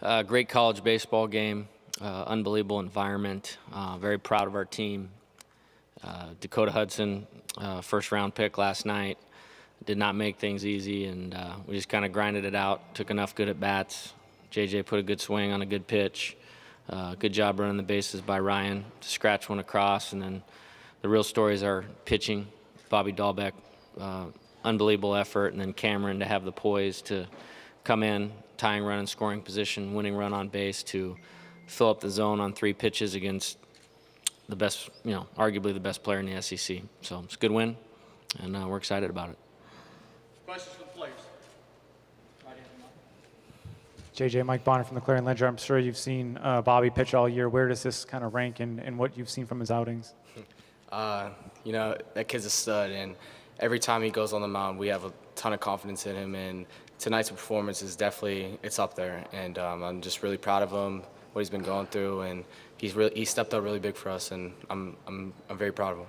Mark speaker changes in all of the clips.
Speaker 1: Great college baseball game, unbelievable environment. Very proud of our team. Dakota Hudson, first round pick last night, did not make things easy, and we just kind of grinded it out. Took enough good at bats. JJ put a good swing on a good pitch. Good job running the bases by Ryan to scratch one across, and then the real stories are pitching. Bobby Dahlbeck, unbelievable effort, and then Cameron to have the poise to come in, tying run in scoring position, winning run on base to fill up the zone on 3 pitches against the best, arguably the best player in the SEC. So it's a good win, and we're excited about it.
Speaker 2: Questions for the players?
Speaker 3: JJ, Mike Bonner from the Clarion Ledger. I'm sure you've seen Bobby pitch all year. Where does this kind of rank in what you've seen from his outings?
Speaker 4: That kid's a stud, and every time he goes on the mound, we have a ton of confidence in him, and tonight's performance is definitely, it's up there, and I'm just really proud of him, what he's been going through, and he stepped up really big for us, and I'm very proud of him.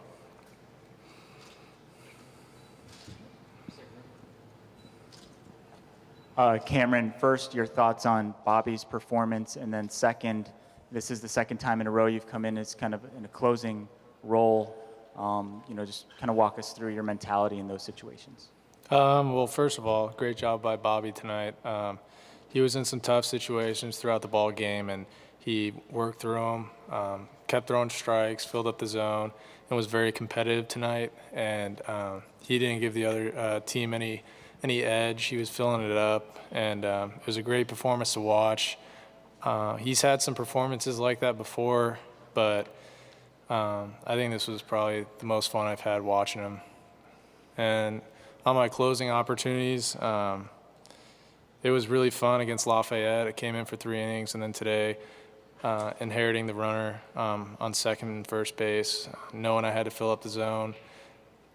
Speaker 5: Cameron, first, your thoughts on Bobby's performance, and then second, this is the second time in a row you've come in as kind of in a closing role. Just kind of walk us through your mentality in those situations.
Speaker 6: Well, first of all, great job by Bobby tonight. He was in some tough situations throughout the ball game, and he worked through them, kept throwing strikes, filled up the zone, and was very competitive tonight. And he didn't give the other team any edge. He was filling it up, and it was a great performance to watch. He's had some performances like that before, but I think this was probably the most fun I've had watching him. And on my closing opportunities, it was really fun against Lafayette. I came in for 3 innings, and then today, inheriting the runner on second and first base, knowing I had to fill up the zone,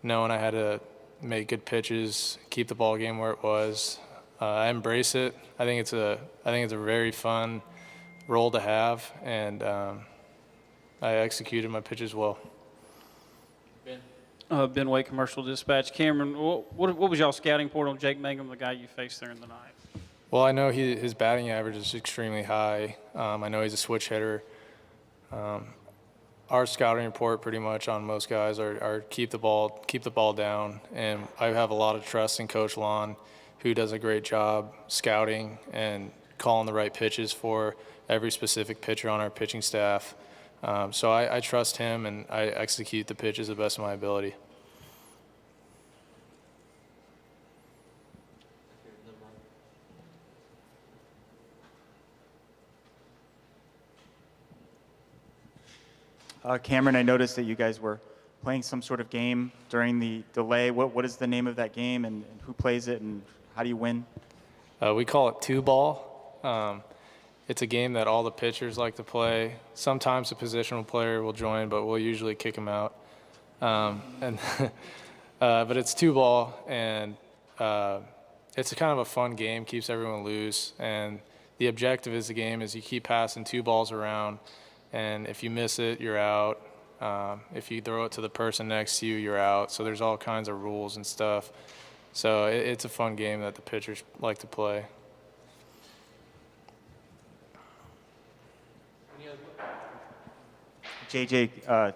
Speaker 6: knowing I had to make good pitches, keep the ball game where it was. I embrace it. I think it's a very fun role to have, and I executed my pitches well.
Speaker 2: Ben Way, Commercial Dispatch. Cameron, what was y'all scouting report on Jake Mangum, the guy you faced there in the night?
Speaker 6: Well, I know his batting average is extremely high. I know he's a switch hitter. Our scouting report pretty much on most guys are keep the ball down, and I have a lot of trust in Coach Lon, who does a great job scouting and calling the right pitches for every specific pitcher on our pitching staff. So I trust him, and I execute the pitches to the best of my ability.
Speaker 5: Cameron, I noticed that you guys were playing some sort of game during the delay. What is the name of that game, and who plays it, and how do you win?
Speaker 6: We call it 2-ball. It's a game that all the pitchers like to play. Sometimes a positional player will join, but we'll usually kick them out. But it's 2-ball, and it's a kind of a fun game, keeps everyone loose. And the objective of the game is you keep passing 2 balls around, and if you miss it, you're out. If you throw it to the person next to you, you're out. So there's all kinds of rules and stuff. So it's a fun game that the pitchers like to play.
Speaker 5: JJ,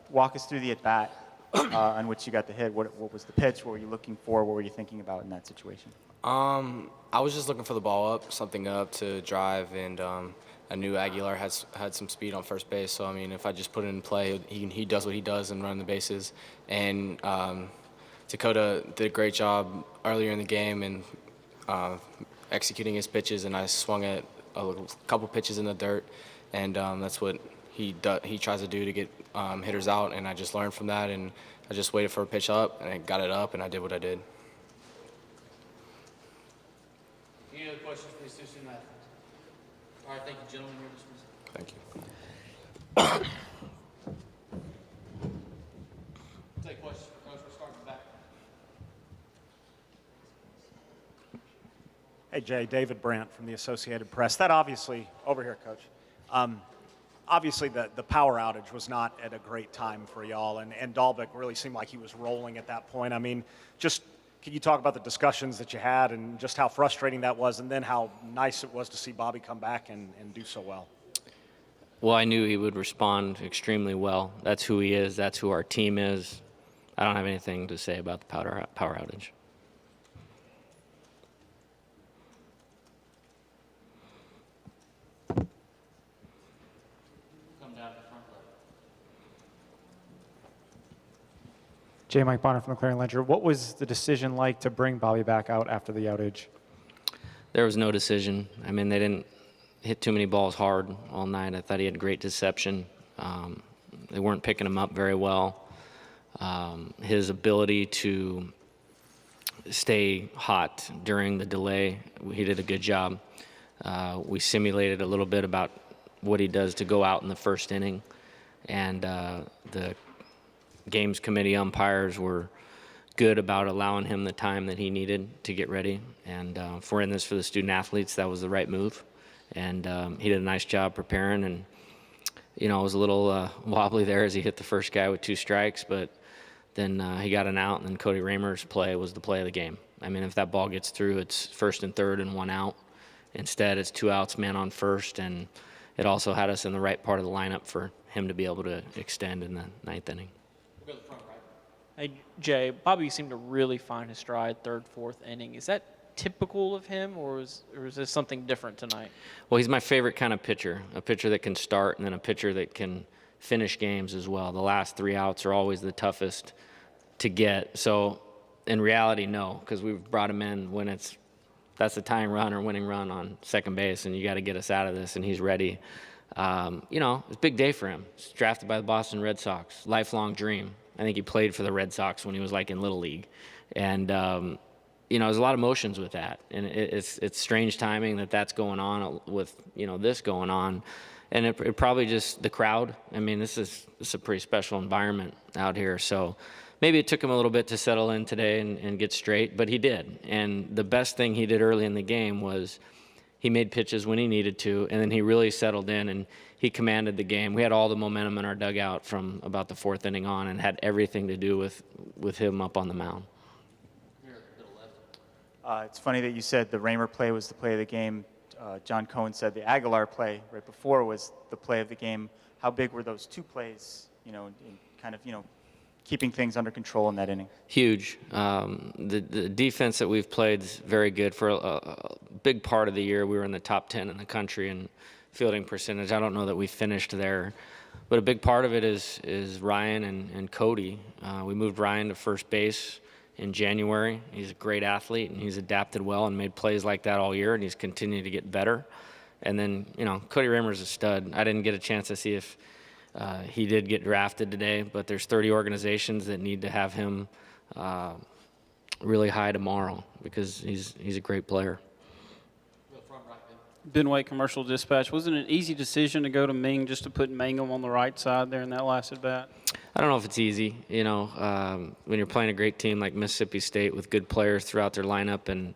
Speaker 5: walk us through the at-bat on which you got the hit. What was the pitch? What were you looking for? What were you thinking about in that situation?
Speaker 4: I was just looking for the ball up, something up to drive, and I knew Aguilar had some speed on first base. So, I mean, if I just put it in play, he does what he does and run the bases. And Dakota did a great job earlier in the game and executing his pitches, and I swung at a couple pitches in the dirt, and that's what he tries to do to get hitters out, and I just learned from that, and I just waited for a pitch up, and I got it up, and I did what I did.
Speaker 2: Any other questions for the assistant athletes? All right, thank you, gentlemen. You're dismissed.
Speaker 4: Thank you.
Speaker 2: Take questions for Coach. We'll start in the back.
Speaker 7: Hey, Jay, David Brandt from the Associated Press. That obviously, over here, Coach. Obviously, the power outage was not at a great time for y'all, and Dahlbeck really seemed like he was rolling at that point. I mean, just Can you talk about the discussions that you had and just how frustrating that was, and then how nice it was to see Bobby come back and do so well?
Speaker 1: Well, I knew he would respond extremely well. That's who he is. That's who our team is. I don't have anything to say about the power outage.
Speaker 3: J. Mike Bonner from the Clarion Ledger. What was the decision like to bring Bobby back out after the outage?
Speaker 1: There was no decision. I mean, they didn't hit too many balls hard all night. I thought he had great deception. They weren't picking him up very well. His ability to stay hot during the delay, he did a good job. We simulated a little bit about what he does to go out in the first inning, and the games committee umpires were good about allowing him the time that he needed to get ready. And if we're in this for the student athletes, that was the right move. And he did a nice job preparing. And, you know, it was a little wobbly there as he hit the first guy with 2 strikes, but then he got an out, and then Cody Raymer's play was the play of the game. I mean, if that ball gets through, it's 1st and 3rd and 1 out. Instead, it's 2 outs, man on first, and it also had us in the right part of the lineup for him to be able to extend in the 9th inning.
Speaker 8: Hey, Jay, Bobby seemed to really find his stride 3rd, 4th inning. Is that typical of him, or is this something different tonight?
Speaker 1: Well, he's my favorite kind of pitcher, a pitcher that can start and then a pitcher that can finish games as well. The last 3 outs are always the toughest to get. So in reality, no, because we've brought him in when that's the tying run or winning run on second base, and you got to get us out of this, and he's ready. You know, it's a big day for him. He's drafted by the Boston Red Sox, lifelong dream. I think he played for the Red Sox when he was like in Little League. And, you know, there's a lot of emotions with that. And it's strange timing that that's going on with, you know, this going on. And it probably just the crowd. I mean, this is a pretty special environment out here. So maybe it took him a little bit to settle in today and get straight, but he did. And the best thing he did early in the game was he made pitches when he needed to, and then he really settled in and he commanded the game. We had all the momentum in our dugout from about the 4th inning on, and had everything to do with him up on the mound.
Speaker 5: It's funny that you said the Raymer play was the play of the game. John Cohen said the Aguilar play right before was the play of the game. How big were those 2 plays, you know, in kind of, you know, keeping things under control in that inning?
Speaker 1: Huge. The defense that we've played is very good. For a big part of the year, we were in the top 10 in the country in fielding percentage. I don't know that we finished there, but a big part of it is Ryan and Cody. We moved Ryan to first base in January. He's a great athlete, and he's adapted well and made plays like that all year, and he's continued to get better. And then, you know, Cody Raymer's a stud. I didn't get a chance to see if he did get drafted today, but there's 30 organizations that need to have him really high tomorrow because he's a great player.
Speaker 2: Ben White, Commercial Dispatch. Wasn't it an easy decision to go to Ming just to put Mangum on the right side there in that last at bat?
Speaker 1: I don't know if it's easy. You know, when you're playing a great team like Mississippi State with good players throughout their lineup and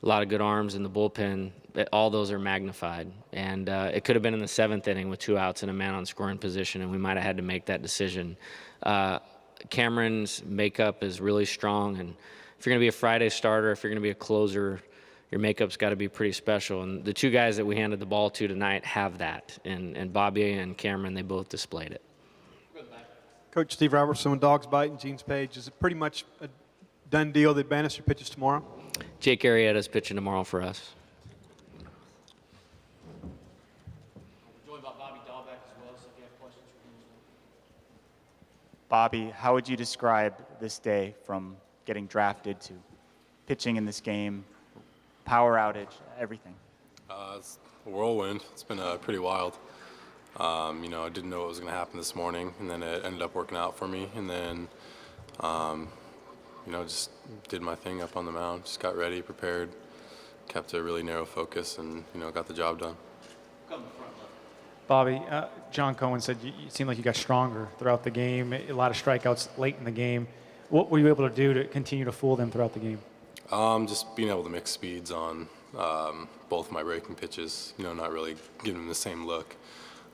Speaker 1: a lot of good arms in the bullpen, all those are magnified. And it could have been in the 7th inning with 2 outs and a man on scoring position, and we might have had to make that decision. Cameron's makeup is really strong, and if you're going to be a Friday starter, if you're going to be a closer, your makeup's got to be pretty special. And the 2 guys that we handed the ball to tonight have that. And Bobby and Cameron, they both displayed it.
Speaker 9: Coach Steve Robertson with Dogs Bite and Gene's Page. Is it pretty much a done deal that Bannister pitches tomorrow?
Speaker 1: Jake Arrieta's pitching tomorrow for us.
Speaker 5: Bobby, how would you describe this day from getting drafted to pitching in this game, power outage, everything?
Speaker 10: It's a whirlwind. It's been pretty wild. You know, I didn't know what was going to happen this morning, and then it ended up working out for me. And then, you know, just did my thing up on the mound, just got ready, prepared, kept a really narrow focus, and, you know, got the job done.
Speaker 3: Bobby, John Cohen said you seemed like you got stronger throughout the game, a lot of strikeouts late in the game. What were you able to do to continue to fool them throughout the game?
Speaker 10: Just being able to mix speeds on both my breaking pitches, you know, not really giving them the same look.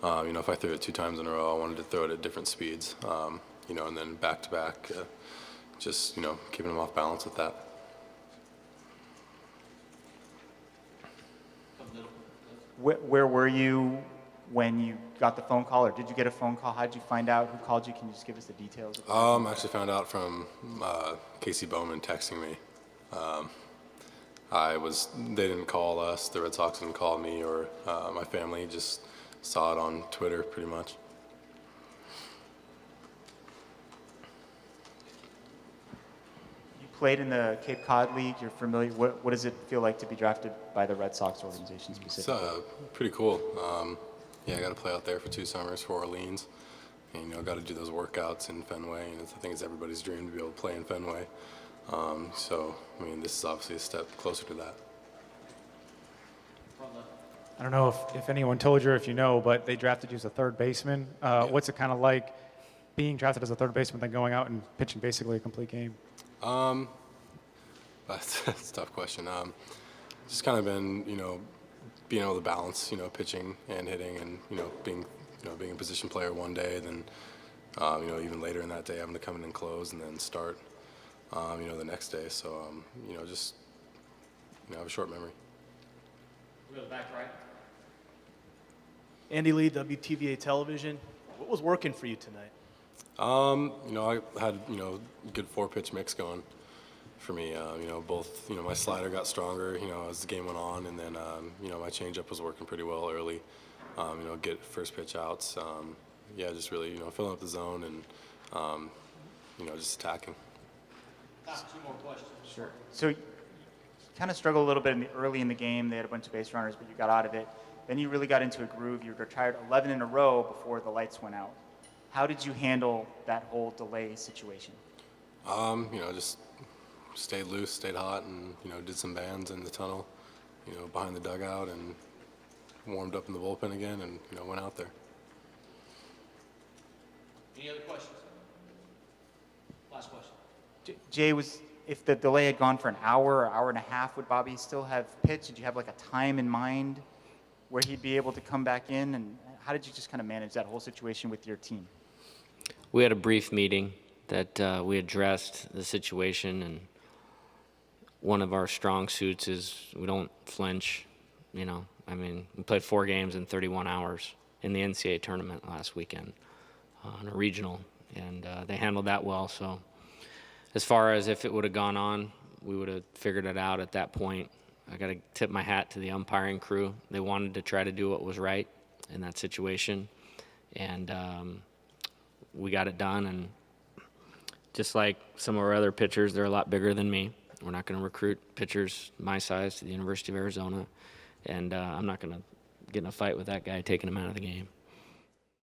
Speaker 10: You know, if I threw it 2 times in a row, I wanted to throw it at different speeds, you know, and then back-to-back, just, you know, keeping them off balance with that.
Speaker 5: where were you when you got the phone call, or did you get a phone call? How did you find out? Who called you? Can you just give us the details?
Speaker 10: I actually found out from Casey Bowman texting me. They didn't call us, the Red Sox didn't call me or my family, just saw it on Twitter pretty much.
Speaker 5: You played in the Cape Cod League. You're familiar. What does it feel like to be drafted by the Red Sox organization
Speaker 10: It's
Speaker 5: specifically?
Speaker 10: pretty cool. Yeah, I got to play out there for 2 summers for Orleans. And, got to do those workouts in Fenway. And I think it's everybody's dream to be able to play in Fenway. So, this is obviously a step closer to that.
Speaker 3: I don't know if anyone told you or if you know, but they drafted you as a third baseman. What's it kind of like being drafted as a third baseman, then going out and pitching basically a complete game?
Speaker 10: That's a tough question. Just kind of been, being able to balance, pitching and hitting, and being a position player one day, then even later in that day having to come in and close and then start, the next day. So just I have a short memory.
Speaker 8: We'll go back right.
Speaker 11: Andy Lee, WTVA Television. What was working for you tonight?
Speaker 10: I had good 4-pitch mix going for me. Both my slider got stronger as the game went on, and then my changeup was working pretty well early. Get first pitch outs. Just really filling up the zone and just attacking.
Speaker 8: Two more questions.
Speaker 5: Sure. So you kind of struggled a little bit early in the game. They had a bunch of base runners, but you got out of it. Then you really got into a groove. You retired 11 in a row before the lights went out. How did you handle that whole delay situation?
Speaker 10: Just stayed loose, stayed hot, and did some bands in the tunnel, behind the dugout, and warmed up in the bullpen again, and went out there.
Speaker 8: Any other questions? Last question.
Speaker 5: Jay, if the delay had gone for an hour or hour and a half, would Bobby still have pitched? Did you have like a time in mind where he'd be able to come back in? And how did you just kind of manage that whole situation with your team?
Speaker 1: We had a brief meeting that we addressed the situation, and one of our strong suits is we don't flinch. We played 4 games in 31 hours in the NCAA tournament last weekend on a regional, and they handled that well. So as far as if it would have gone on, we would have figured it out at that point. I got to tip my hat to the umpiring crew. They wanted to try to do what was right in that situation, and we got it done. And just like some of our other pitchers, they're a lot bigger than me. We're not going to recruit pitchers my size to the University of Arizona, and I'm not going to get in a fight with that guy taking him out of the game.